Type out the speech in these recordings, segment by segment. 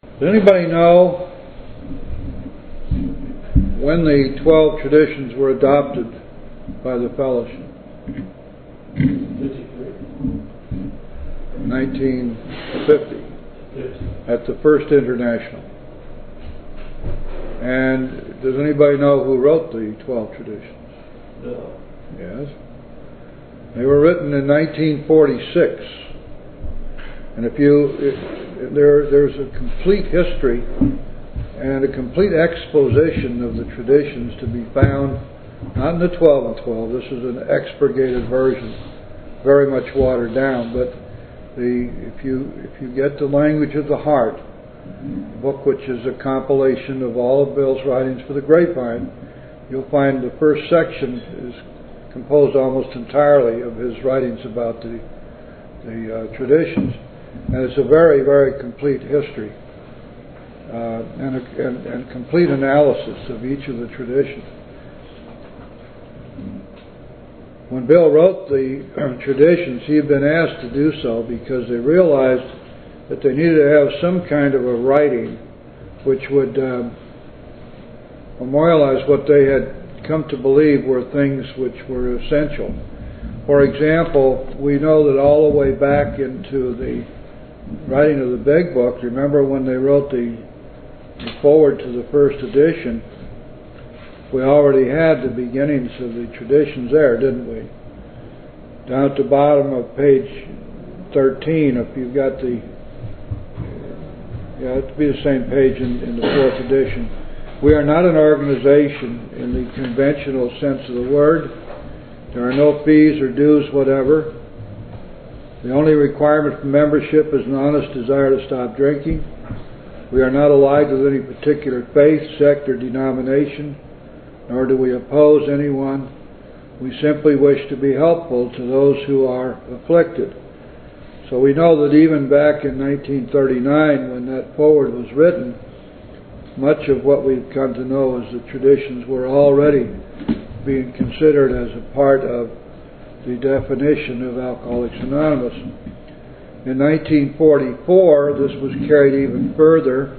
Does anybody know when the 12 traditions were adopted by the fellowship? 1950, at the First International. And does anybody know who wrote the 12 traditions? No. Yes. They were written in 1946. And there's a complete history and a complete exposition of the traditions to be found, not in the 12 and 12. This is an expurgated version, very much watered down. But if you get the Language of the Heart, a book which is a compilation of all of Bill's writings for the Grapevine, you'll find the first section is composed almost entirely of his writings about the traditions. And it's a very, very complete history and complete analysis of each of the traditions. When Bill wrote the traditions, he had been asked to do so because they realized that they needed to have some kind of a writing which would memorialize what they had come to believe were things which were essential. For example, we know that all the way back into the writing of the Big Book, remember when they wrote the foreword to the first edition, we already had the beginnings of the traditions there, didn't we? Down at the bottom of page 13, if you've got the, yeah, it'd be the same page in the fourth edition. We are not an organization in the conventional sense of the word. There are no fees or dues whatever. The only requirement for membership is an honest desire to stop drinking. We are not allied with any particular faith, sect, or denomination, nor do we oppose anyone. We simply wish to be helpful to those who are afflicted. So we know that even back in 1939, when that foreword was written, much of what we've come to know as the traditions were already being considered as a part of the definition of Alcoholics Anonymous. In 1944, this was carried even further.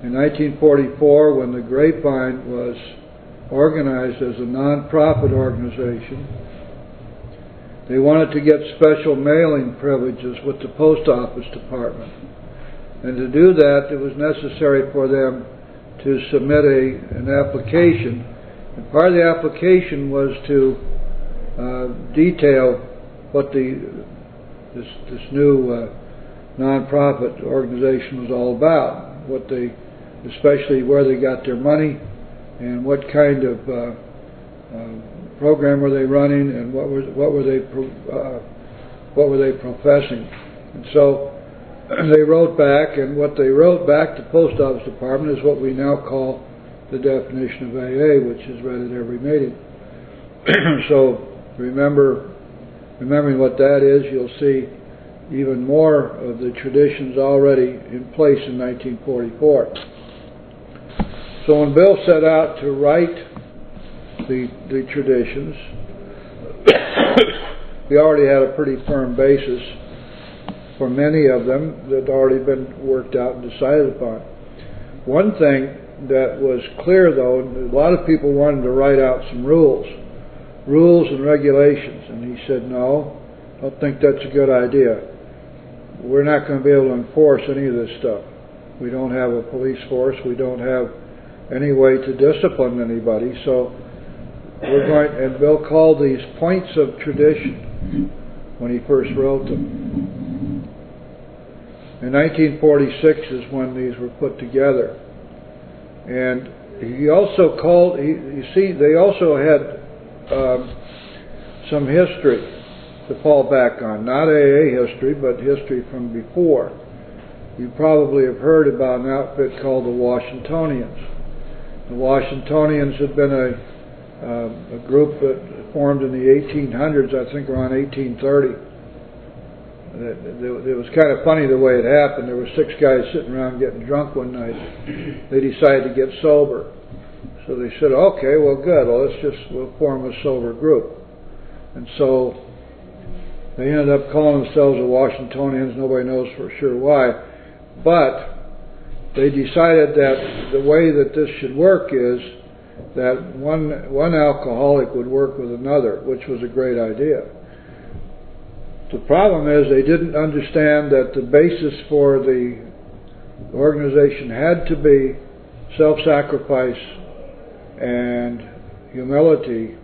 In 1944, when the Grapevine was organized as a non-profit organization, they wanted to get special mailing privileges with the post office department. And to do that, it was necessary for them to submit an application. And part of the application was to detail what this new non-profit organization was all about, especially where they got their money, and what kind of program were they running, and what were they professing. And so they wrote back, and what they wrote back to the Post Office Department is what we now call the definition of AA, which is read at every meeting. So remembering what that is, you'll see even more of the traditions already in place in 1944. So when Bill set out to write the traditions, he already had a pretty firm basis for many of them that had already been worked out and decided upon. One thing that was clear, though, a lot of people wanted to write out some rules and regulations, and he said, no, I don't think that's a good idea. We're not going to be able to enforce any of this stuff. We don't have a police force. We don't have any way to discipline anybody. So we're going, and Bill called these points of tradition when he first wrote them. In 1946 is when these were put together. And he also called, they also had some history to fall back on. Not AA history, but history from before. You probably have heard about an outfit called the Washingtonians. The Washingtonians had been a group that formed in the 1800s, I think around 1830. It was kind of funny the way it happened. There were 6 guys sitting around getting drunk one night. They decided to get sober. So they said, okay, well good, we'll form a sober group. And so they ended up calling themselves the Washingtonians. Nobody knows for sure why. But they decided that the way that this should work is that one alcoholic would work with another, which was a great idea. The problem is they didn't understand that the basis for the organization had to be self-sacrifice and humility,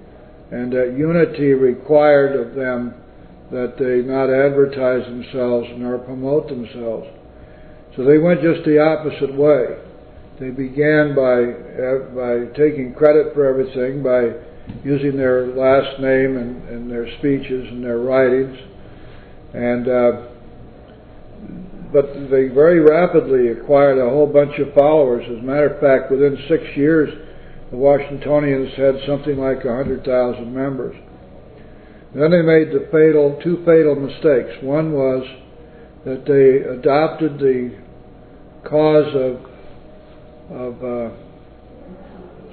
and that unity required of them that they not advertise themselves nor promote themselves. So they went just the opposite way. They began by taking credit for everything, by using their last name and their speeches and their writings, but they very rapidly acquired a whole bunch of followers. As a matter of fact, within 6 years, the Washingtonians had something like 100,000 members. Then they made the two fatal mistakes. One was that they adopted the cause of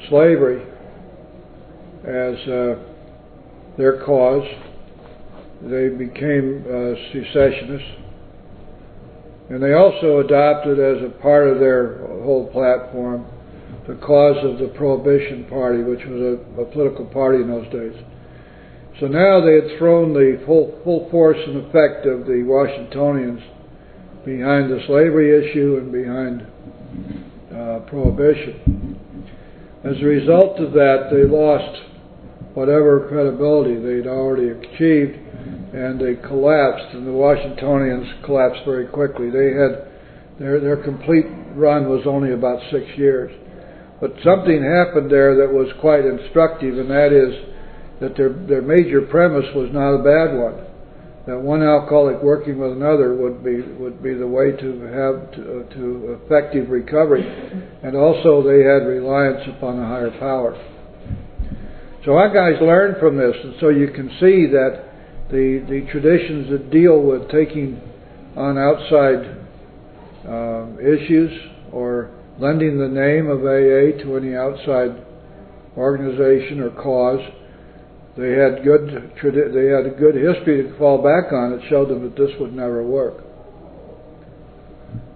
slavery as their cause. They became secessionists. And they also adopted as a part of their whole platform the cause of the Prohibition Party, which was a political party in those days. So now they had thrown the full force and effect of the Washingtonians behind the slavery issue and behind Prohibition. As a result of that, they lost whatever credibility they'd already achieved, and they collapsed, and the Washingtonians collapsed very quickly. They had their complete run was only about 6 years. But something happened there that was quite instructive, and that is that their major premise was not a bad one. That one alcoholic working with another would be the way to have to effective recovery, and also they had reliance upon a higher power. So our guys learned from this, and so you can see that the traditions that deal with taking on outside issues or lending the name of AA to any outside organization or cause, they had a good history to fall back on that showed them that this would never work.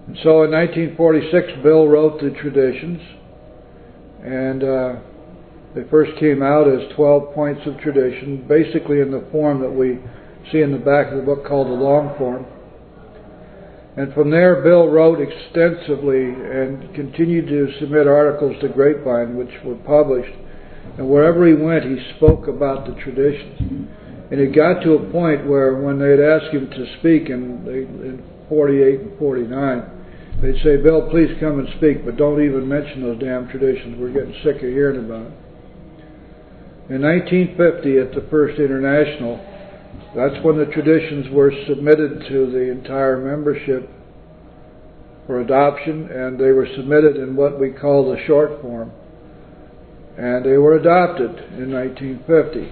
And so in 1946, Bill wrote the traditions, and they first came out as 12 points of tradition, basically in the form that we see in the back of the book called the long form. And from there, Bill wrote extensively and continued to submit articles to Grapevine, which were published. And wherever he went, he spoke about the traditions. And it got to a point where when they'd ask him to speak in 48 and 49, they'd say, "Bill, please come and speak, but don't even mention those damn traditions. We're getting sick of hearing about them." In 1950, at the First International, that's when the traditions were submitted to the entire membership for adoption, and they were submitted in what we call the short form. And they were adopted in 1950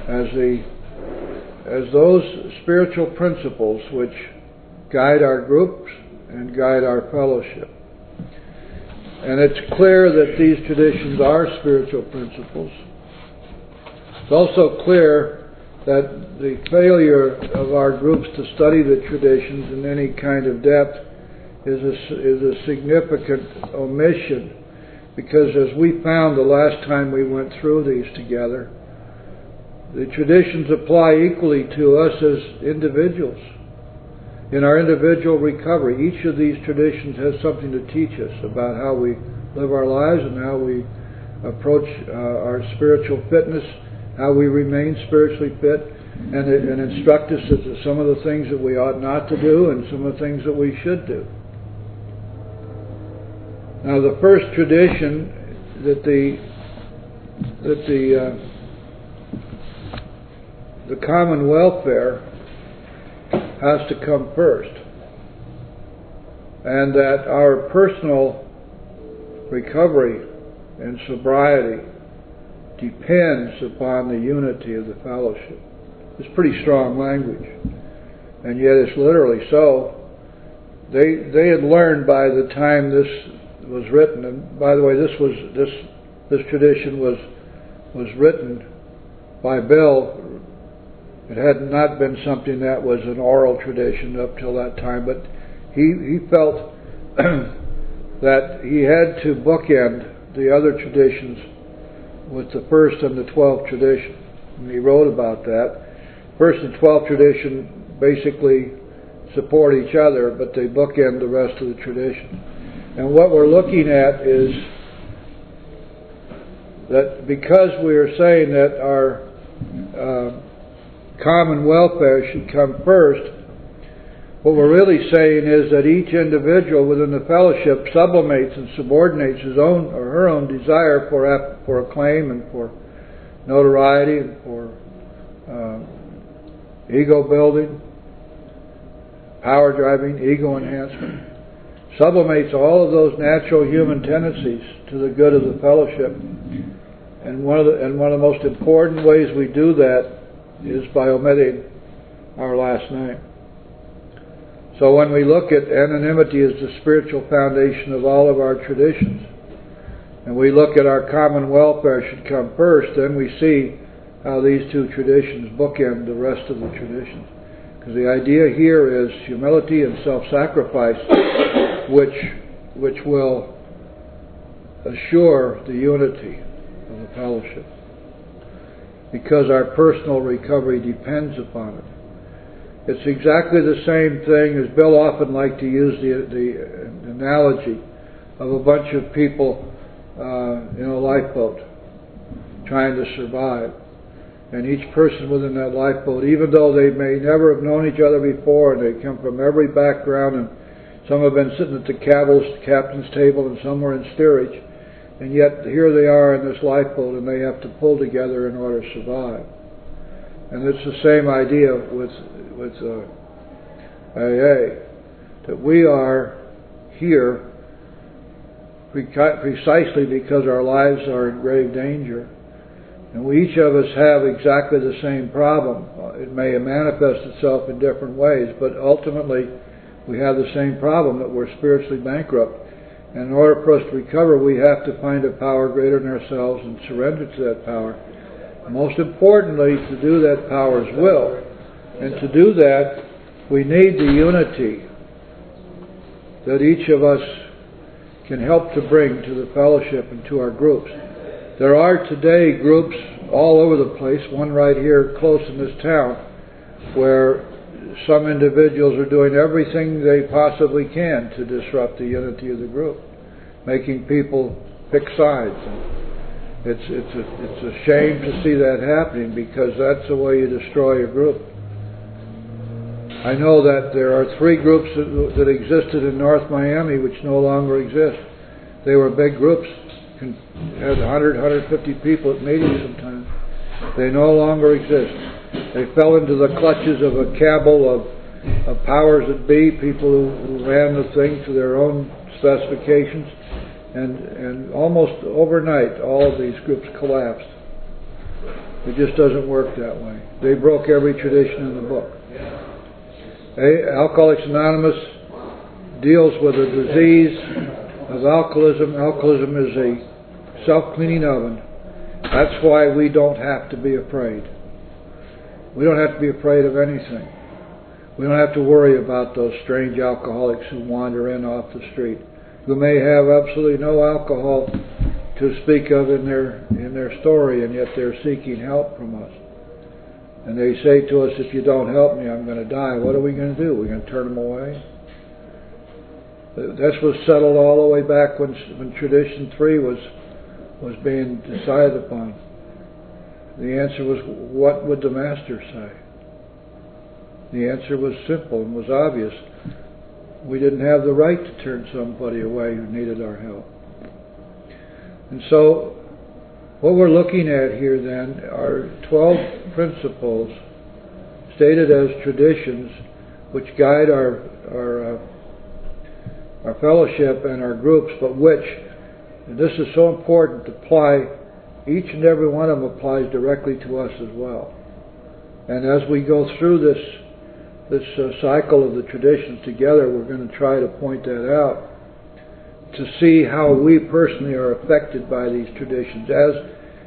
as those spiritual principles which guide our groups and guide our fellowship. And it's clear that these traditions are spiritual principles. It's also clear that the failure of our groups to study the traditions in any kind of depth is a significant omission, because as we found the last time we went through these together, the traditions apply equally to us as individuals. In our individual recovery, each of these traditions has something to teach us about how we live our lives and how we approach our spiritual fitness, how we remain spiritually fit, and instruct us as to some of the things that we ought not to do and some of the things that we should do. Now, the first tradition that the common welfare has to come first, and that our personal recovery and sobriety depends upon the unity of the fellowship. It's pretty strong language, and yet it's literally so. They had learned by the time this was written, and by the way, this tradition was written by Bill. It had not been something that was an oral tradition up till that time, but he felt that he had to bookend the other traditions with the first and the 12th tradition. And he wrote about that. First and 12th tradition basically support each other, but they bookend the rest of the traditions. And what we're looking at is that because we are saying that our common welfare should come first, what we're really saying is that each individual within the fellowship sublimates and subordinates his own or her own desire for acclaim and for notoriety and for ego building, power driving, ego enhancement. Sublimates all of those natural human tendencies to the good of the fellowship. And one of the most important ways we do that is by omitting our last name. So when we look at anonymity as the spiritual foundation of all of our traditions, and we look at our common welfare should come first, then we see how these two traditions bookend the rest of the traditions. Because the idea here is humility and self-sacrifice, which will assure the unity of the fellowship. Because our personal recovery depends upon it. It's exactly the same thing as Bill often liked to use the analogy of a bunch of people in a lifeboat trying to survive. And each person within that lifeboat, even though they may never have known each other before, and they come from every background, and some have been sitting at the captain's table and some were in steerage, and yet here they are in this lifeboat and they have to pull together in order to survive. And it's the same idea with AA, that we are here precisely because our lives are in grave danger. And we each of us have exactly the same problem. It may manifest itself in different ways, but ultimately we have the same problem, that we're spiritually bankrupt. And in order for us to recover, we have to find a power greater than ourselves and surrender to that power. Most importantly, to do that power's will. And to do that, we need the unity that each of us can help to bring to the fellowship and to our groups. There are today groups all over the place, one right here close in this town, where some individuals are doing everything they possibly can to disrupt the unity of the group, making people pick sides. It's a shame to see that happening, because that's the way you destroy a group. I know that there are 3 groups that existed in North Miami which no longer exist. They were big groups, had 100, 150 people at meetings sometimes. They no longer exist. They fell into the clutches of a cabal of powers that be, people who ran the thing to their own specifications, and almost overnight all of these groups collapsed. It just doesn't work that way. They broke every tradition in the book. Alcoholics Anonymous deals with the disease of alcoholism. Alcoholism is a self-cleaning oven. That's why we don't have to be afraid. We don't have to be afraid of anything. We don't have to worry about those strange alcoholics who wander in off the street, who may have absolutely no alcohol to speak of in their story, and yet they're seeking help from us. And they say to us, if you don't help me, I'm going to die. What are we going to do? We're going to turn them away? This was settled all the way back when Tradition 3 was being decided upon. The answer was, what would the Master say? The answer was simple and was obvious. We didn't have the right to turn somebody away who needed our help. And so, what we're looking at here then are 12 principles stated as traditions which guide our fellowship and our groups, but which, and this is so important, apply, each and every one of them applies directly to us as well. And as we go through this cycle of the traditions together, we're going to try to point that out, to see how we personally are affected by these traditions,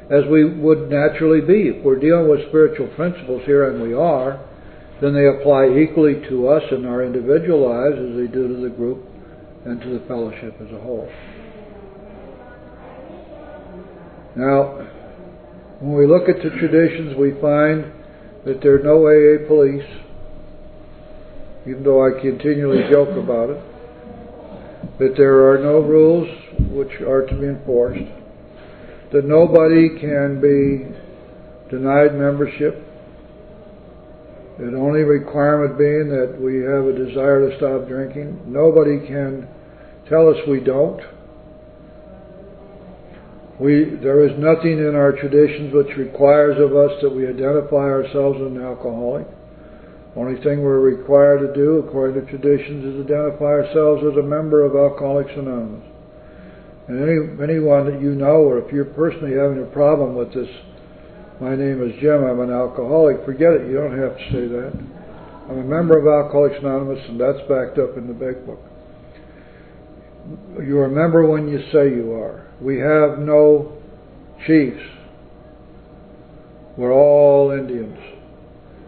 as we would naturally be. If we're dealing with spiritual principles here, and we are, then they apply equally to us in our individual lives as they do to the group and to the fellowship as a whole. Now, when we look at the traditions, we find that there are no AA police, even though I continually joke about it, that there are no rules which are to be enforced, that nobody can be denied membership, the only requirement being that we have a desire to stop drinking. Nobody can tell us we don't. There is nothing in our traditions which requires of us that we identify ourselves as an alcoholic. Only thing we're required to do, according to traditions, is identify ourselves as a member of Alcoholics Anonymous. And anyone that you know, or if you're personally having a problem with this, my name is Jim, I'm an alcoholic, forget it, you don't have to say that. I'm a member of Alcoholics Anonymous, and that's backed up in the Big Book. You're a member when you say you are. We have no chiefs. We're all Indians.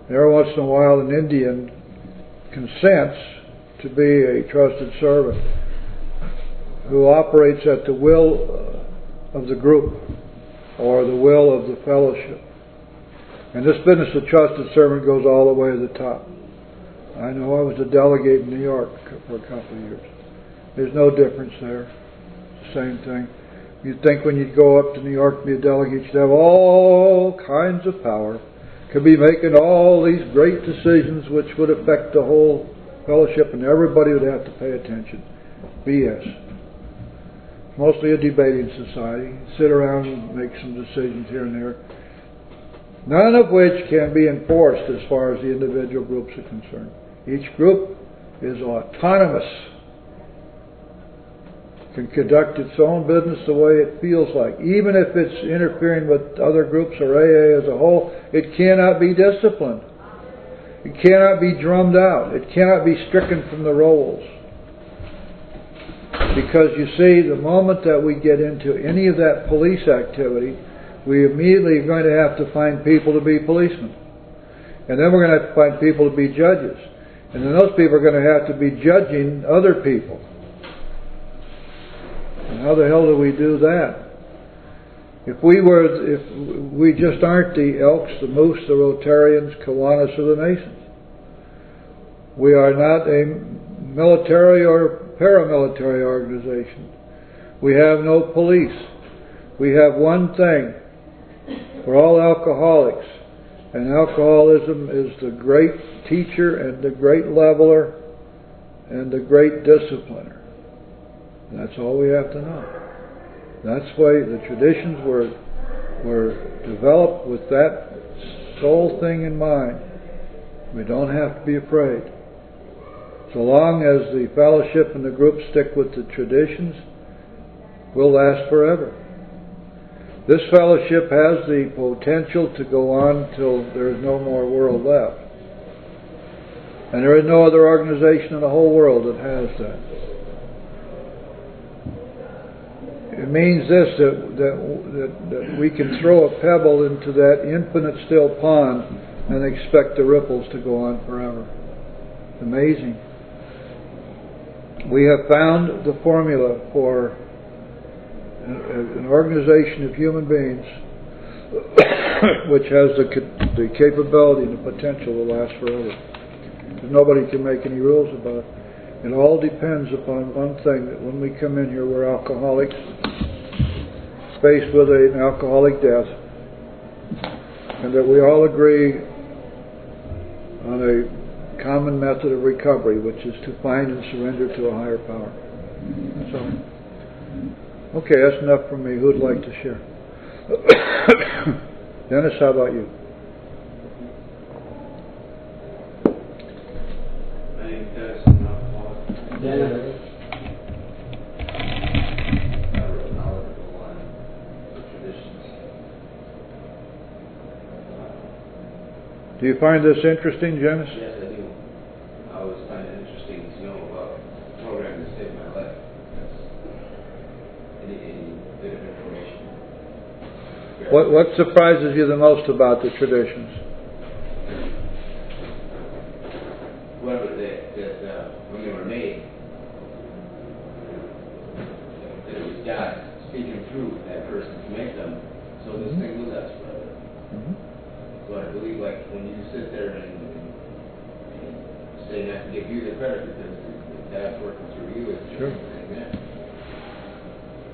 Every once in a while an Indian consents to be a trusted servant who operates at the will of the group or the will of the fellowship. And this business of trusted servant goes all the way to the top. I know I was a delegate in New York for a couple of years. There's no difference there. It's the same thing. You'd think when you'd go up to New York to be a delegate, you'd have all kinds of power. Could be making all these great decisions which would affect the whole fellowship, and everybody would have to pay attention. BS. Mostly a debating society. Sit around and make some decisions here and there. None of which can be enforced as far as the individual groups are concerned. Each group is autonomous. Can conduct its own business the way it feels like. Even if it's interfering with other groups or AA as a whole, it cannot be disciplined. It cannot be drummed out. It cannot be stricken from the rolls. Because you see, the moment that we get into any of that police activity, we immediately are going to have to find people to be policemen. And then we're going to have to find people to be judges. And then those people are going to have to be judging other people. And how the hell do we do that? If we just aren't the Elks, the Moose, the Rotarians, Kiwanis, or the Masons. We are not a military or paramilitary organization. We have no police. We have one thing. We're all alcoholics. And alcoholism is the great teacher and the great leveler and the great discipliner. That's all we have to know. That's why the traditions were developed with that sole thing in mind. We don't have to be afraid. So long as the fellowship and the group stick with the traditions, we'll last forever. This fellowship has the potential to go on till there is no more world left. And there is no other organization in the whole world that has that. It means this, that we can throw a pebble into that infinite still pond and expect the ripples to go on forever. It's amazing. We have found the formula for an organization of human beings which has the capability and the potential to last forever. Nobody can make any rules about it. It all depends upon one thing, that when we come in here we're alcoholics, faced with an alcoholic death, and that we all agree on a common method of recovery, which is to find and surrender to a higher power. So, okay, that's enough from me. Who'd like to share? Dennis, how about you? I think that's enough. Yeah. Do you find this interesting, Janice? Yes, I do. I always find it interesting to know about a program that saved my life. Any bit of information. What surprises you the most about the traditions? Well, that when they were made, person to make them. So this thing will last forever. So I believe, like, when you sit there and say not to give you the credit because that's working through you, it's just the thing there.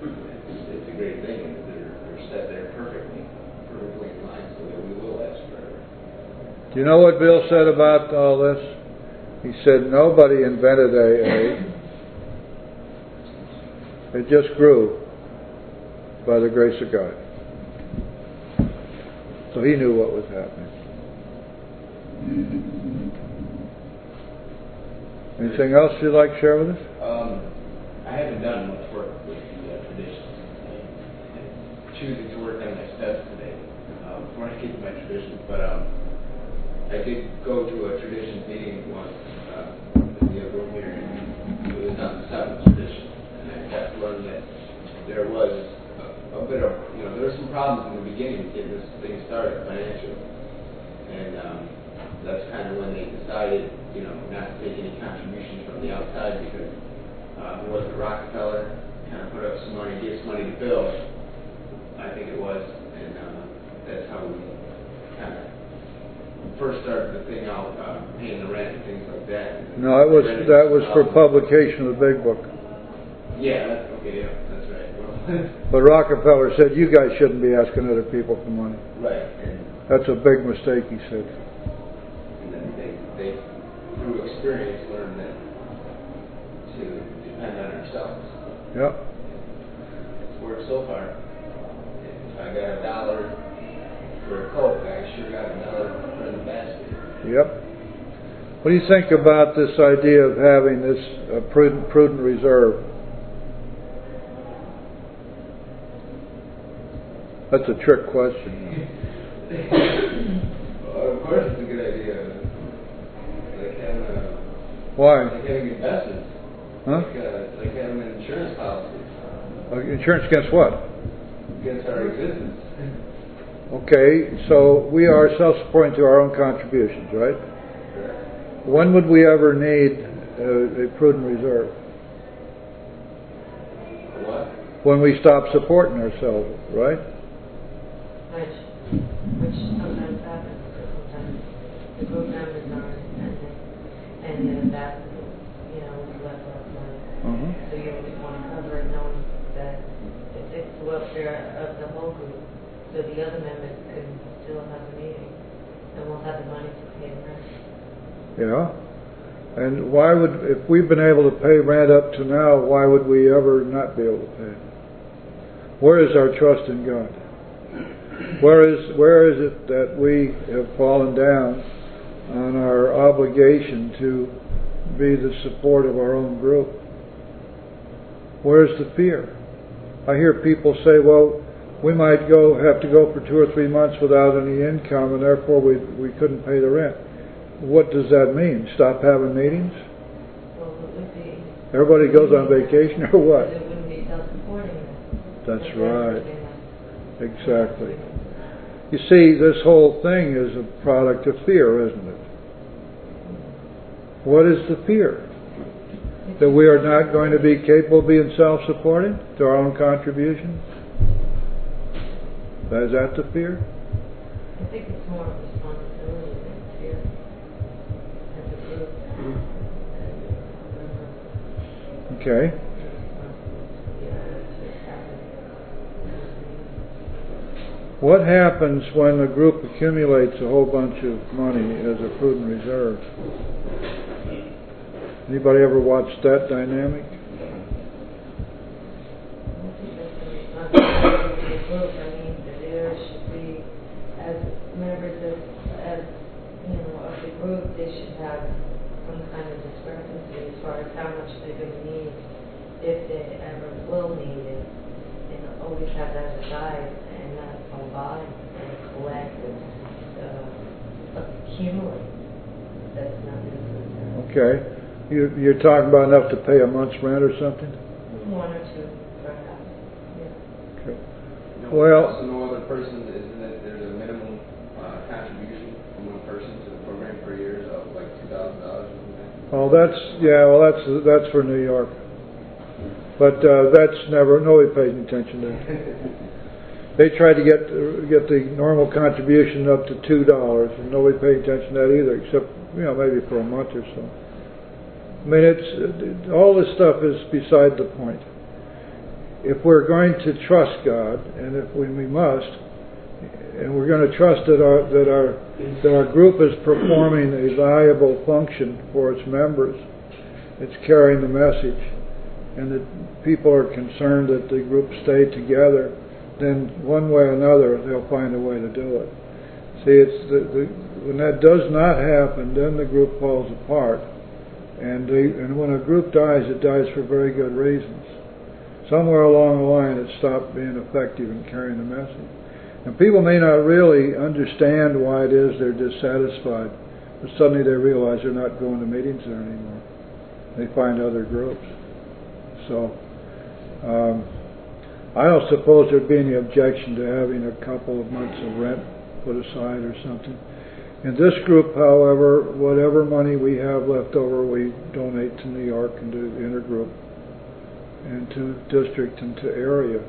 It's a great thing, and they're set there perfectly in line so that we will last forever. Do you know what Bill said about all this? He said nobody invented AA. It just grew by the grace of God. So he knew what was happening. Anything else you'd like to share with us? I haven't done much work with the traditions. I'm choosing to work on my steps today before I get to my traditions. But I did go to a traditions meeting once in the other room here. It was on the 7th tradition. And I got to learn that there was a bit of, there were some problems in the beginning getting this thing started financially. And that's kind of when they decided, not to take any contributions from the outside because who was it, Rockefeller kind of put up some money, gave some money to Bill, I think it was, and that's how we kind of first started the thing out, paying the rent and things like that. No, that was for publication of the big book. Yeah, that's right. Well, but Rockefeller said, you guys shouldn't be asking other people for money. Right. And that's a big mistake, he said. And then they through experience, learned that to depend on ourselves. Yep. It's worked so far. If I got $1 for a Coke, I sure got $1 for the basket. Yep. What do you think about this idea of having this prudent reserve? That's a trick question. Well, of course, it's a good idea. Like having Why? Like having investments. Huh? Like having an insurance policy. Insurance against what? Against our existence. Okay, so we are self-supporting to our own contributions, right? Correct. When would we ever need a prudent reserve? What? When we stop supporting ourselves, right? Which sometimes happens, because sometimes the group members aren't attending, and then that, is left out money. So you always want to cover it, knowing that it's the welfare of the whole group, so the other members can still have a meeting, and we'll have the money to pay rent. Yeah. And why would, if we've been able to pay rent up to now, why would we ever not be able to pay? Where is our trust in God? Where is it that we have fallen down on our obligation to be the support of our own group? Where's the fear? I hear people say, well, we might have to go for 2 or 3 months without any income, and therefore we couldn't pay the rent. What does that mean? Stop having meetings? Well, it would be... Everybody goes on vacation or what? It wouldn't be self-supporting. That's right. Exactly. You see, this whole thing is a product of fear, isn't it? What is the fear? That we are not going to be capable of being self-supporting to our own contributions? Is that the fear? I think it's more of responsibility than fear. As a group. Okay. What happens when a group accumulates a whole bunch of money as a prudent reserve? Anybody ever watched that dynamic? There should be, as members of the group, they should have some kind of discrepancy as far as how much they're going to need, if they ever will need it, and always have that as a guide. Combine and collect and accumulate. That's not necessary. Okay. You're talking about enough to pay a month's rent or something? 1 or 2, perhaps. Yeah. Okay. So no other person, isn't it, there's a minimum contribution from one person to the program per year of like $2,000 or something? Oh, that's for New York. But that's never, nobody pays attention to that. they tried to get the normal contribution up to $2, and nobody paid attention to that either, except maybe for a month or so. I mean, it's all this stuff is beside the point. If we're going to trust God, and if we must, and we're going to trust that our group is performing a valuable function for its members, it's carrying the message, and that people are concerned that the group stay together, then one way or another they'll find a way to do it. See, it's when that does not happen, then the group falls apart, and when a group dies, it dies for very good reasons. Somewhere along the line, it stopped being effective in carrying the message. And people may not really understand why it is they're dissatisfied, but suddenly they realize they're not going to meetings there anymore. They find other groups. So, I don't suppose there'd be any objection to having a couple of months of rent put aside or something. In this group, however, whatever money we have left over, we donate to New York and to intergroup and to district and to area.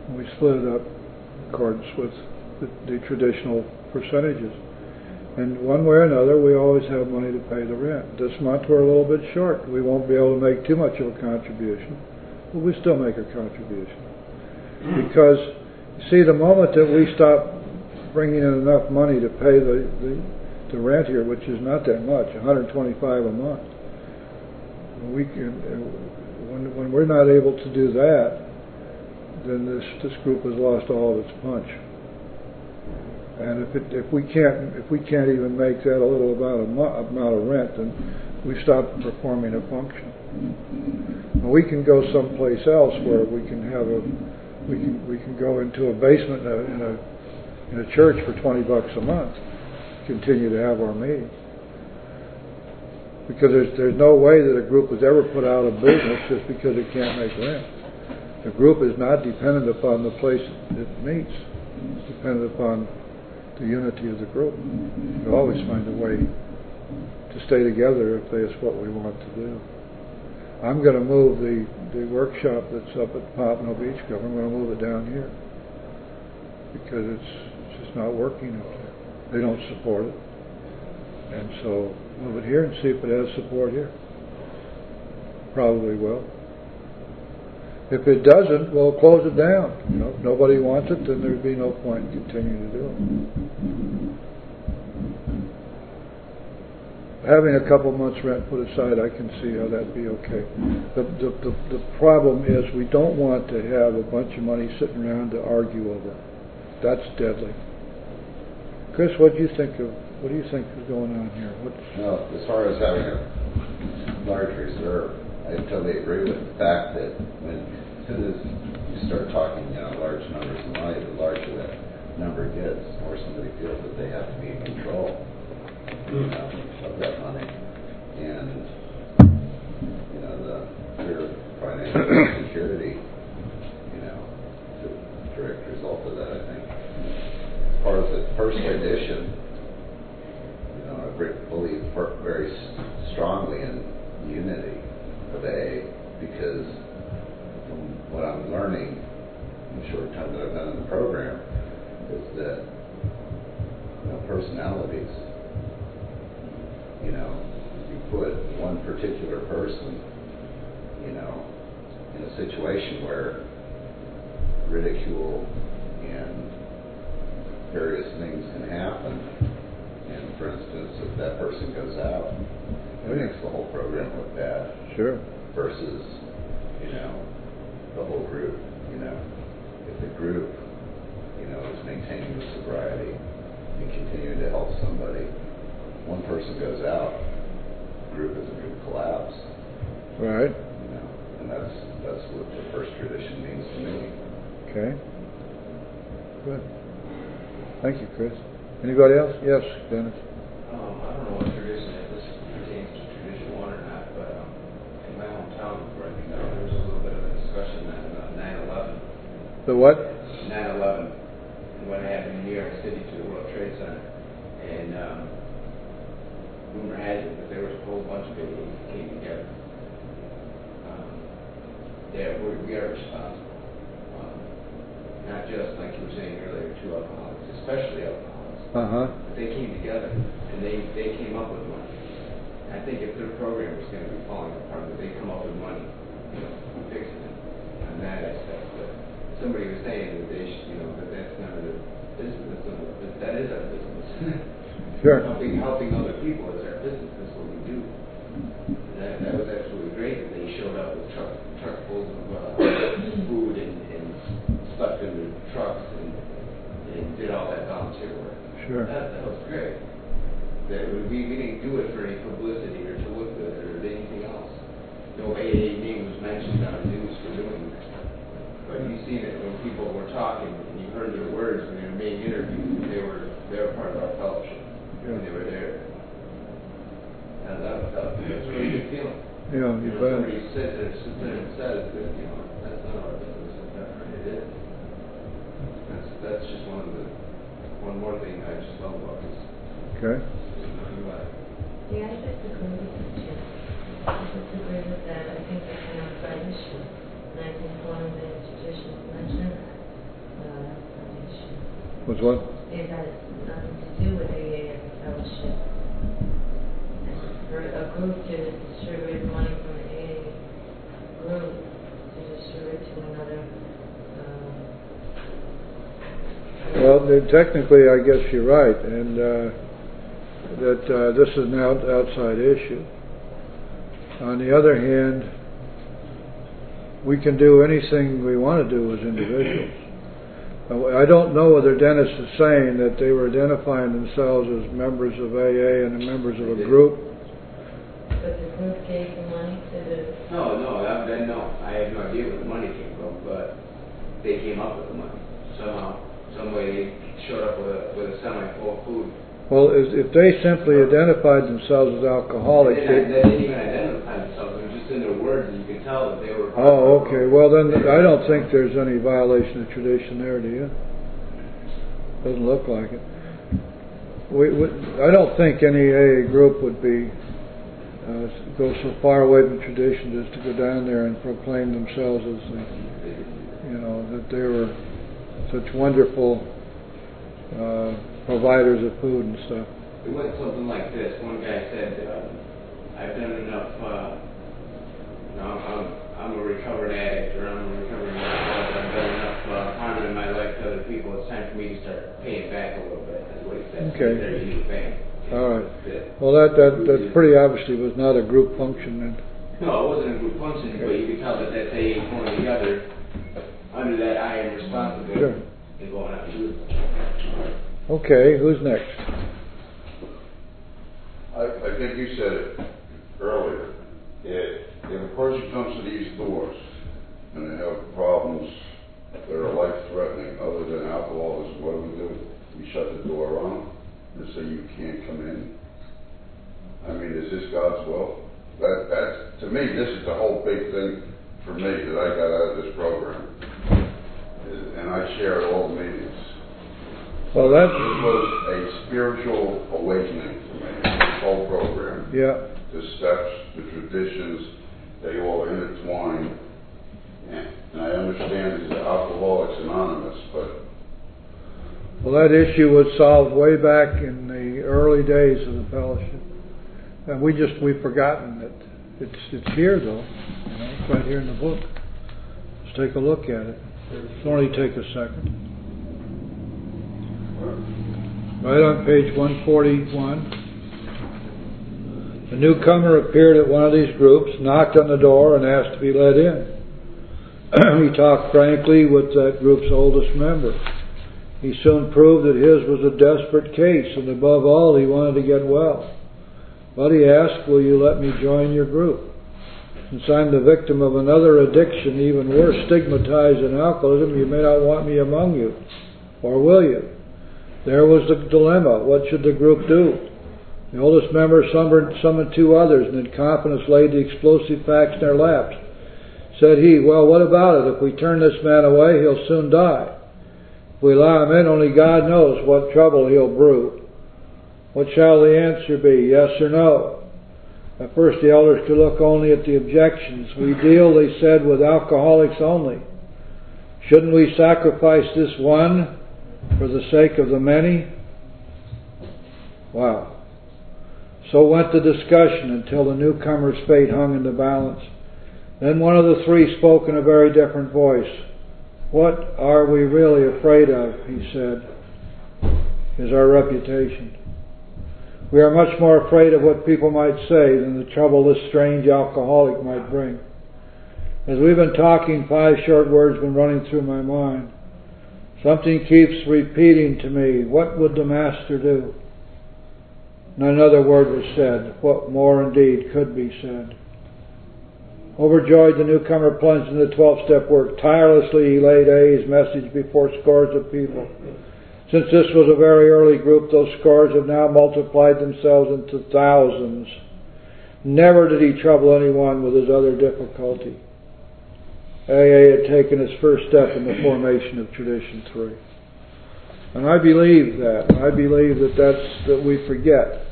And we split it up in accordance with the traditional percentages. And one way or another, we always have money to pay the rent. This month we're a little bit short. We won't be able to make too much of a contribution, but we still make a contribution. Because, see, the moment that we stop bringing in enough money to pay the rent here, which is not that much, $125 a month, when we're not able to do that, then this group has lost all of its punch. And if we can't even make that a little amount of rent, then we stop performing a function. And we can go someplace else where we can go into a basement in a church for $20 a month, continue to have our meetings. Because there's no way that a group is ever put out of business just because it can't make rent. The group is not dependent upon the place it meets. It's dependent upon the unity of the group. We always find a way to stay together if that's what we want to do. I'm going to move the workshop that's up at Pompano Beach Club. I'm going to move it down here because it's just not working up there. They don't support it. And so move it here and see if it has support here. Probably will. If it doesn't, we'll close it down. If nobody wants it, then there'd be no point in continuing to do it. Having a couple months' rent put aside, I can see how that'd be okay. The problem is we don't want to have a bunch of money sitting around to argue over. That's deadly. Chris, what do you think is going on here? Well, as far as having a large reserve, I totally agree with the fact that as soon as you start talking large numbers of money, the larger that number gets, the more somebody feels that they have to be in control of that money. And the fear of financial security, is a direct result of that, I think. As far as the first edition, I believe very strongly in unity of AA, because from what I'm learning in the short time that I've been in the program is that personalities, you put one particular person in a situation where ridicule and various things can happen, and for instance, if that person goes out, it makes the whole program look bad. Sure. Versus, the whole group. If the group, is maintaining the sobriety and continuing to help somebody, one person goes out, the group isn't going to collapse. Right. And that's what the first tradition means to me. Okay. Good. Thank you, Chris. Anybody else? Yes, Dennis. I don't know what tradition this pertains to tradition one or not, but in my hometown, where I think there was a little bit of a discussion on 9/11. The what? 9/11, and what happened in New York City to the World Trade Center, and rumor has it that there was a whole bunch of people who came together. We are responsible. not just, like you were saying earlier, two alcoholics, especially alcoholics. Uh-huh. But they came together, and they came up with money. I think if their program was going to be falling apart, that they come up with money, fixing it on that aspect. But somebody was saying that they should, that that's not a business. That is our business. Sure. Helping other people is our business. That's what we do. That was absolutely great that they showed up with truckfuls of food and stuff in the trucks and did all that volunteer work. Sure. That was great. That we didn't do it for any publicity or to look good or anything else. No AA name was mentioned on the news for doing that. But you seen it when people were talking and you heard their words when they were being interviewed. They were part of our fellowship when they were there. And that was a really good feeling. Yeah, you bet. Somebody sits there and says that that's not our business. It is. That's just one more thing I just love about this. Okay. Yeah, I disagree with you. I disagree with that. I think that's an outside issue. And I think one of the institutions mentioned that issue. Was what? It has nothing to do with AA as a fellowship. For a group to distribute money from the AA group to distribute to another. Well, technically, I guess you're right, and that this is an outside issue. On the other hand, we can do anything we want to do as individuals. I don't know whether Dennis is saying that they were identifying themselves as members of AA and members of a group. But the group gave the money to the... No. I have no idea where the money came from, but they came up with the money. Somehow, some way they showed up with a semi-full food. Well, if they simply identified themselves as alcoholics... They didn't even identify themselves. It was just in their words, and you could tell that they were... Oh, okay. Well, then I don't think there's any violation of tradition there, do you? Doesn't look like it. I don't think any AA group would be go so far away from tradition as to go down there and proclaim themselves as that they were such wonderful providers of food and stuff. It went something like this. One guy said, I've done enough, I'm a recovered addict, or I'm a recovering alcoholic. I've done enough harm in my life to other people. It's time for me to start paying back a little bit. That's what he said. Okay. There you need paying. All right. Well, that pretty obviously was not a group function then. No, it wasn't a group function, but you could tell that that's AA going together under that I am responsible. Sure. And going out and doing. Okay, who's next? I think you said it earlier. If a person comes to these doors and they have problems that are life-threatening other than alcoholism, what do? We shut the door on them and say you can't come in? I mean, is this God's will? That's, to me, this is the whole big thing for me that I got out of this program. And I share at all the meetings. Well, This was a spiritual awakening for me, this whole program. Yeah. The steps, the traditions, they all intertwine. And I understand it's Alcoholics Anonymous, but... Well, that issue was solved way back in the early days of the fellowship. And we've forgotten it. It's here, though. It's right here in the book. Let's take a look at it. It'll only take a second. Right on page 141. The newcomer appeared at one of these groups, knocked on the door, and asked to be let in. He talked frankly with that group's oldest member. He soon proved that his was a desperate case, and above all, he wanted to get well. But he asked, "Will you let me join your group? Since I'm the victim of another addiction, even worse, stigmatized in alcoholism, you may not want me among you. Or will you?" There was the dilemma. What should the group do? The oldest member summoned two others, and in confidence laid the explosive facts in their laps. Said he, "Well, what about it? If we turn this man away, he'll soon die. If we allow him in, only God knows what trouble he'll brew. What shall the answer be, yes or no?" At first the elders could look only at the objections. "We deal," they said, "with alcoholics only. Shouldn't we sacrifice this one for the sake of the many? Wow. So went the discussion until the newcomer's fate hung in the balance. Then one of the three spoke in a very different voice. What are we really afraid of, he said, is our reputation. We are much more afraid of what people might say than the trouble this strange alcoholic might bring. As we've been talking, 5 short words have been running through my mind. Something keeps repeating to me, what would the Master do? And another word was said, what more indeed could be said. Overjoyed, the newcomer plunged into 12-step work. Tirelessly he laid A's message before scores of people. Since this was a very early group, those scores have now multiplied themselves into thousands. Never did he trouble anyone with his other difficulty. AA had taken its first step in the formation of Tradition 3. And I believe that. I believe that we forget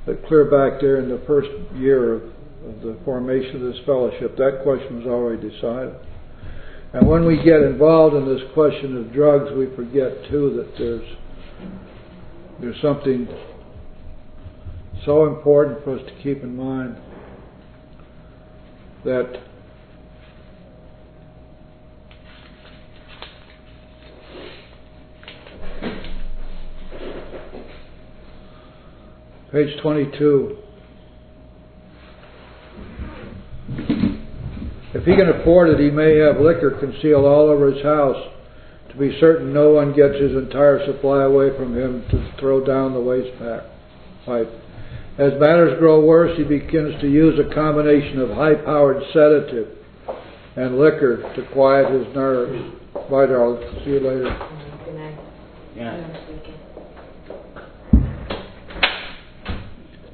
that clear back there in the first year of the formation of this fellowship, that question was already decided. And when we get involved in this question of drugs, we forget too that there's something so important for us to keep in mind, that page 22. If he can afford it, he may have liquor concealed all over his house, to be certain no one gets his entire supply away from him to throw down the waste pipe. As matters grow worse, he begins to use a combination of high-powered sedative and liquor to quiet his nerves. Bye, darling. See you later. Good night. Yeah.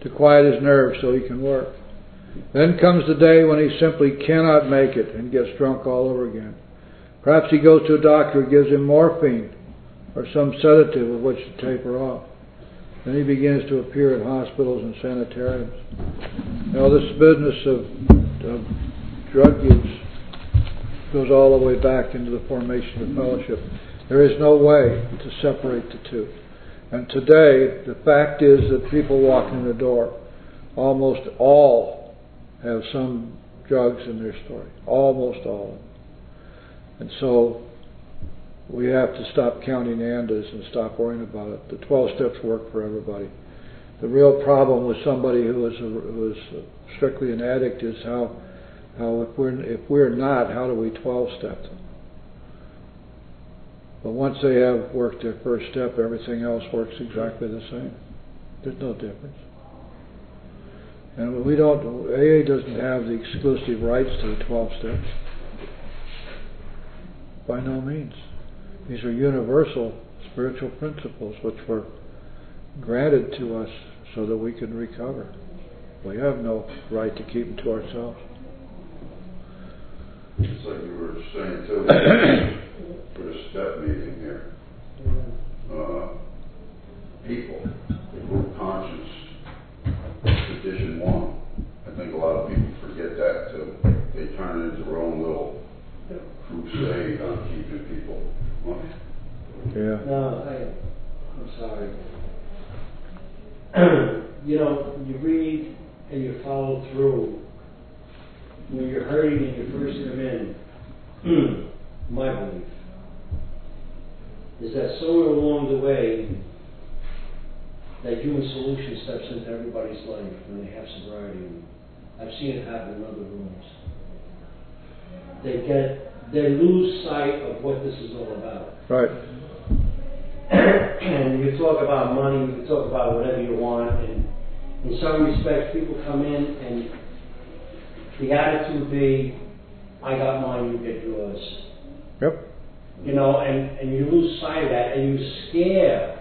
To quiet his nerves so he can work. Then comes the day when he simply cannot make it and gets drunk all over again. Perhaps he goes to a doctor who gives him morphine or some sedative with which to taper off. Then he begins to appear at hospitals and sanitariums. This business of drug use goes all the way back into the formation of fellowship. There is no way to separate the two. And today, the fact is that people walking in the door, almost all have some drugs in their story. Almost all of them. And so we have to stop counting andas and stop worrying about it. The 12 steps work for everybody. The real problem with somebody who is strictly an addict is how if we're not, how do we 12-step them? But once they have worked their first step, everything else works exactly the same. There's no difference. And AA doesn't have the exclusive rights to the 12 steps. By no means. These are universal spiritual principles which were granted to us so that we can recover. We have no right to keep them to ourselves. It's like you were saying too, for the step meeting here. People, the group conscience, Tradition 1. I think a lot of people forget that too. They turn it into their own little crusade on keeping people. Yeah. No, I'm sorry. You read and you follow through. When you're hurting and you first come in, my belief is that somewhere along the way, that human solution steps into everybody's life when they have sobriety. I've seen it happen in other rooms. They lose sight of what this is all about. Right. And you talk about money, you talk about whatever you want, and in some respects people come in and the attitude be, I got mine, you get yours. Yep. And you lose sight of that, and you scare.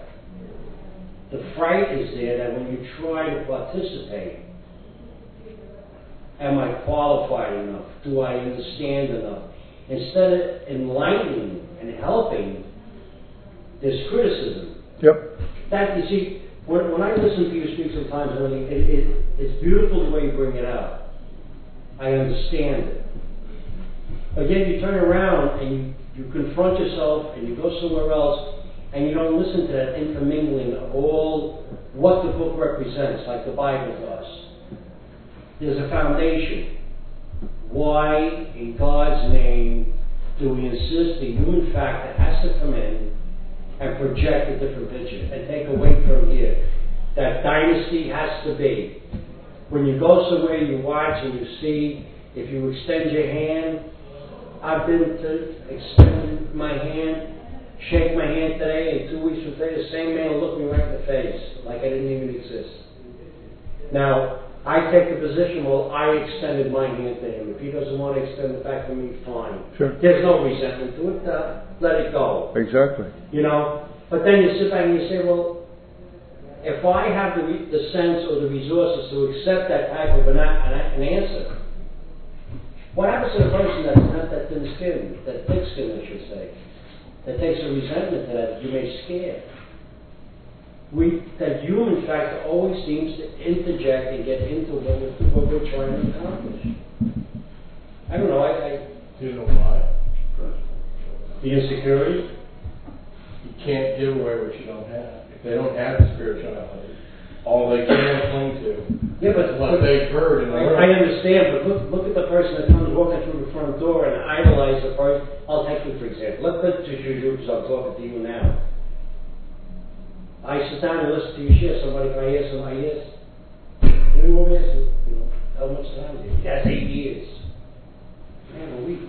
The fright is there that when you try to participate, am I qualified enough? Do I understand enough? Instead of enlightening and helping, there's criticism. Yep. That, you see, when I listen to you speak sometimes, it's beautiful the way you bring it out. I understand it. But then you turn around and You confront yourself and you go somewhere else and you don't listen to that intermingling of all what the book represents, like the Bible does. There's a foundation. Why, in God's name, do we insist the human factor has to come in and project a different picture and take away from here? That dynasty has to be. When you go somewhere, you watch and you see, if you extend your hand, I've been to extend my hand, shake my hand today, and 2 weeks from today, the same man will look me right in the face, like I didn't even exist. Now, I take the position, well, I extended my hand to him. If he doesn't want to extend it back to me, fine. Sure. There's no resentment to it. Let it go. Exactly. You know? But then you sit back and you say, well, if I have the sense or the resources to accept that type of an answer, what happens to the person that's not that thin skin, that thick skin, I should say, that takes a resentment to that you may scare? That human factor always seems to interject and get into what we're trying to accomplish. I don't know, Do you know why? the insecurity. You can't give away what you don't have. If they don't have the spirituality, all they can cling to Yeah, but is what they've heard in the world. I understand, but look at the person that comes walking through the front door and idolize the person. I'll take you for example. Let's just use you because I'm talking to you now. I sit down and listen to you share. Somebody, can I hear somebody? Yes. Even more years, how much time is it? That's 8 years. Man, a week.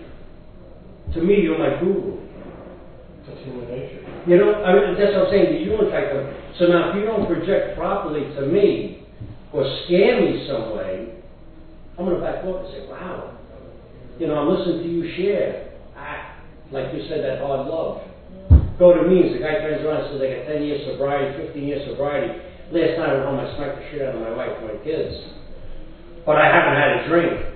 To me, you're my guru. It's human nature. You know, I mean, that's what I'm saying. You, in fact, so now if you don't project properly to me or scare me some way, I'm going to back off and say, wow. You know, I'm listening to you share. Like you said, that hard love. Go to means, the guy turns around and says, I got 10 years sobriety, 15 years sobriety. Last night I went home, I smacked the shit out of my wife and my kids. But I haven't had a drink.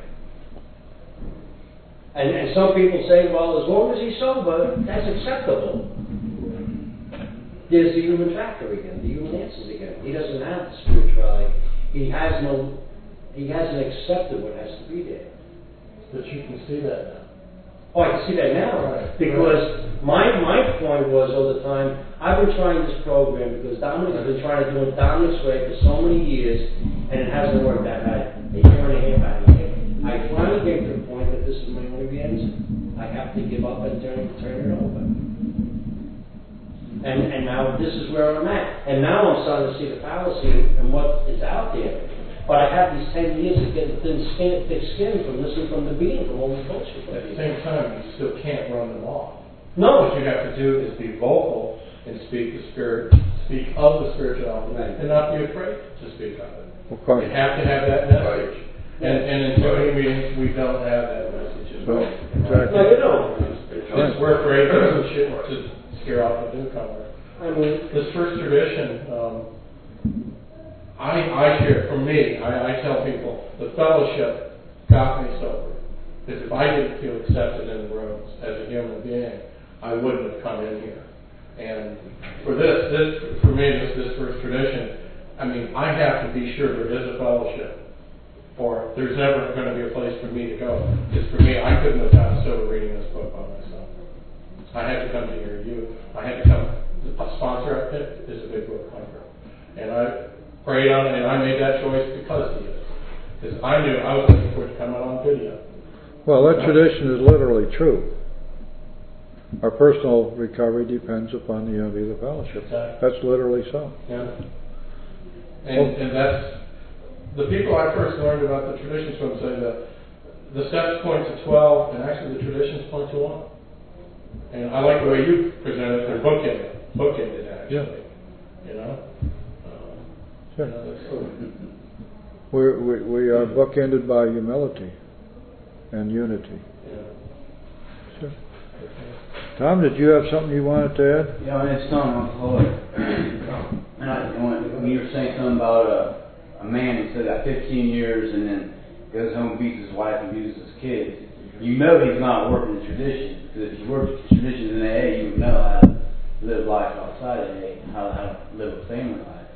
And some people say, well, as long as he's sober, that's acceptable. There's the human factor again, the human answers again. He doesn't have the spirituality. He hasn't accepted what has to be there. But you can see that now. Oh, I can see that now. Right. Because my point was all the time, I've been trying this program because Dominic has been trying to do it Dominic's way for so many years, and it hasn't worked. I've had a year and a half out of it. I finally came to the point that this is my only answer. I have to give up and turn it over. And now this is where I'm at. And now I'm starting to see the fallacy and what is out there. But I have these 10 years of getting thick skin from listening from the beginning, from all the books. At the same time, you still can't run them off. No. What you have to do is be vocal and speak of the spirituality, Right. and not be afraid to speak of it. Okay. You have to have that message. And in so many meetings, we don't have that message as well. Exactly. No, you don't. We're afraid of shit to scare off the newcomer. I mean, This first tradition, I share, for me, I tell people, the fellowship got me sober. Because if I didn't feel accepted in the rooms as a human being, I wouldn't have come in here. And for this first tradition, I mean, I have to be sure there is a fellowship, or there's never going to be a place for me to go. Because for me, I couldn't have gotten sober reading this book by myself. I had to come to hear you. I had to come. The sponsor I picked is a big book hunter, and I prayed on it, and I made that choice because he is. Because I knew I was looking for it to come out on video. Well, that tradition is literally true. Our personal recovery depends upon the unity of the fellowship. Exactly. That's literally so. Yeah. And that's the people I first learned about the traditions from say that the steps point to 12, and actually the traditions point to 1. And I like the way you presented it. They're bookended actually. Yeah. You know. Sure. You know, that's cool. We are bookended by humility and unity. Yeah. Sure. Tom, did you have something you wanted to add? Yeah, I had something on Floyd. And when you were saying something about a man who said got 15 years and then goes home, beats his wife, and abuses his kids, you know he's not working the tradition. Because if you worked the traditions in AA, you would know how to live life outside of AA, how to live a family life,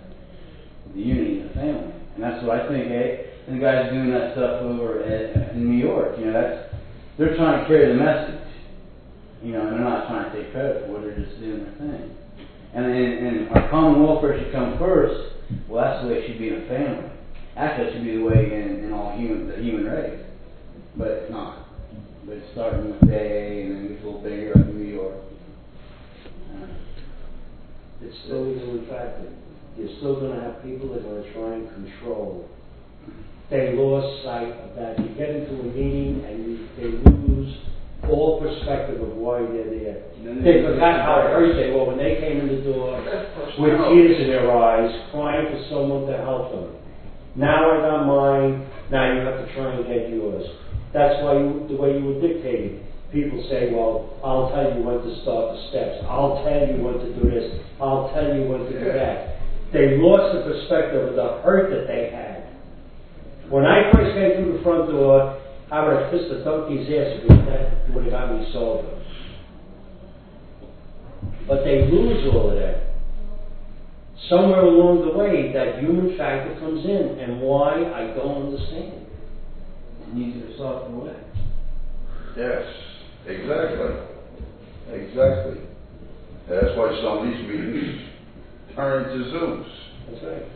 the unity in the family. And that's what I think, and the guys doing that stuff over in New York, they're trying to carry the message. You know, and they're not trying to take credit for it, they're just doing their thing. And our common welfare should come first. Well, that's the way it should be in a family. Actually, that should be the way in all the human race. But it's not. But it's starting with AA and then gets a little bigger like New York. It's still a human factor. You're still going to have people that are going to try and control. They lost sight of that. You get into a meeting and they lose all perspective of why they're there. They forgot how hurt they were when they came in the door with tears in their eyes, crying for someone to help them. Now I got mine, now you have to try and get yours. That's why the way you were dictating. People say, well, I'll tell you when to start the steps. I'll tell you when to do this. I'll tell you when to do that. They lost the perspective of the hurt that they had. When I first came through the front door, I would have kissed the donkey's ass if that would have got me sober. But they lose all of that. Somewhere along the way, that human factor comes in, and why, I don't understand. It needs to soften away. Yes, exactly. Exactly. That's why some of these meetings turn into zoos. That's right.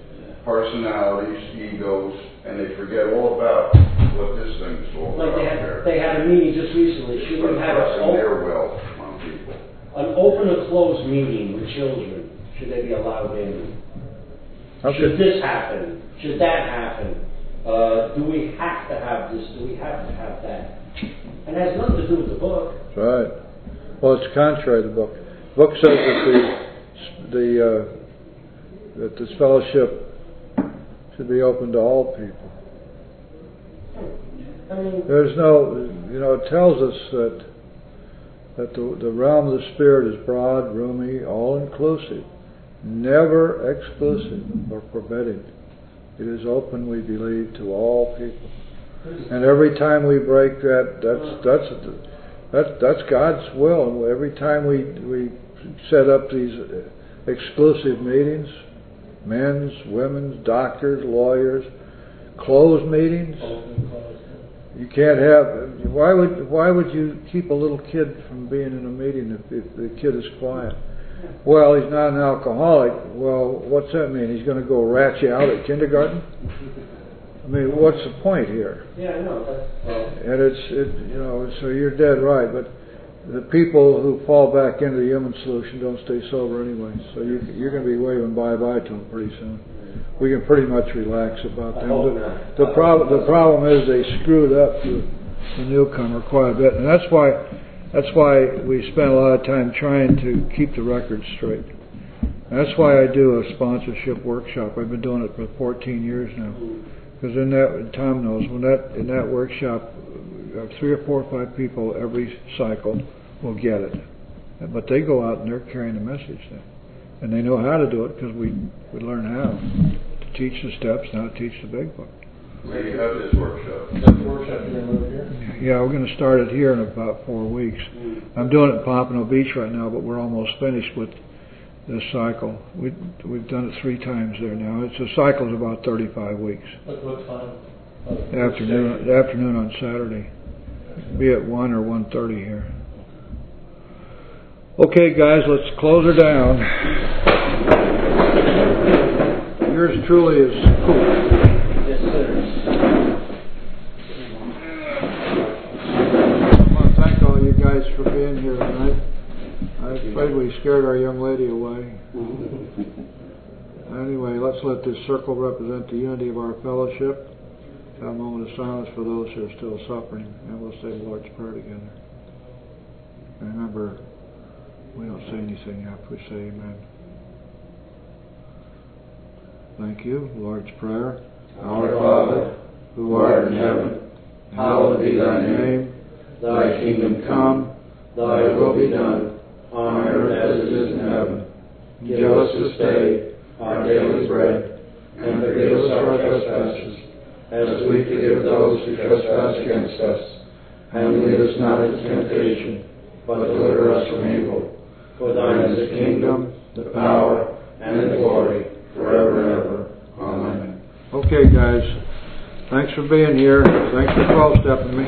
Personalities, egos, and they forget all about what this thing's all Like about. they had a meeting just recently. Should we have Pressing their wealth on people. an open or closed meeting with children? Should they be allowed in? Okay. Should this happen? Should that happen? Do we have to have this? Do we have to have that? And it has nothing to do with the book. That's right. Well, it's contrary to the book. The book says that this fellowship should be open to all people. I mean, There's no, it tells us that the realm of the Spirit is broad, roomy, all-inclusive, never exclusive or forbidding. It is open, we believe, to all people. And every time we break that, that's God's will. And every time we set up these exclusive meetings, men's, women's, doctors, lawyers, closed meetings. You can't have. Why would you keep a little kid from being in a meeting if the kid is quiet? Well, he's not an alcoholic. Well, what's that mean? He's going to go rat you out at kindergarten? I mean, what's the point here? yeah, I know. And so you're dead right. But the people who fall back into the human solution don't stay sober anyway. So you're going to be waving bye-bye to them pretty soon. We can pretty much relax about them. The problem is they screwed up the newcomer quite a bit, and that's why we spend a lot of time trying to keep the records straight. And that's why I do a sponsorship workshop. I've been doing it for 14 years now. Because Tom knows, in that workshop, 3 or 4 or 5 people every cycle will get it. But they go out and they're carrying the message then. And they know how to do it because we learn how to teach the steps, now to teach the big book. Where do you have this workshop? Is that the workshop you're going to move here? Yeah, we're going to start it here in about 4 weeks. I'm doing it in Pompano Beach right now, but we're almost finished with this cycle. We've done it 3 times there now. The cycle's about 35 weeks. What time? Afternoon on Saturday. Be at 1 or 1:30 here. Okay, guys, let's close her down. Yours truly is cool. Yes, sir. I want to thank all you guys for being here tonight. I'm afraid we scared our young lady away. Anyway, let's let this circle represent the unity of our fellowship. Have a moment of silence for those who are still suffering, and we'll say the Lord's Prayer together. And remember, we don't say anything after we say amen. Thank you. Lord's Prayer. Our Father, who art in heaven, hallowed be thy name. Thy kingdom come, thy will be done, on earth as it is in heaven. Give us this day our daily bread, and forgive us our trespasses, as we forgive those who trespass against us. And lead us not into temptation, but deliver us from evil. For thine is the kingdom, the power, and the glory, forever and ever. Amen. Okay, guys. Thanks for being here. Thanks for 12-stepping me.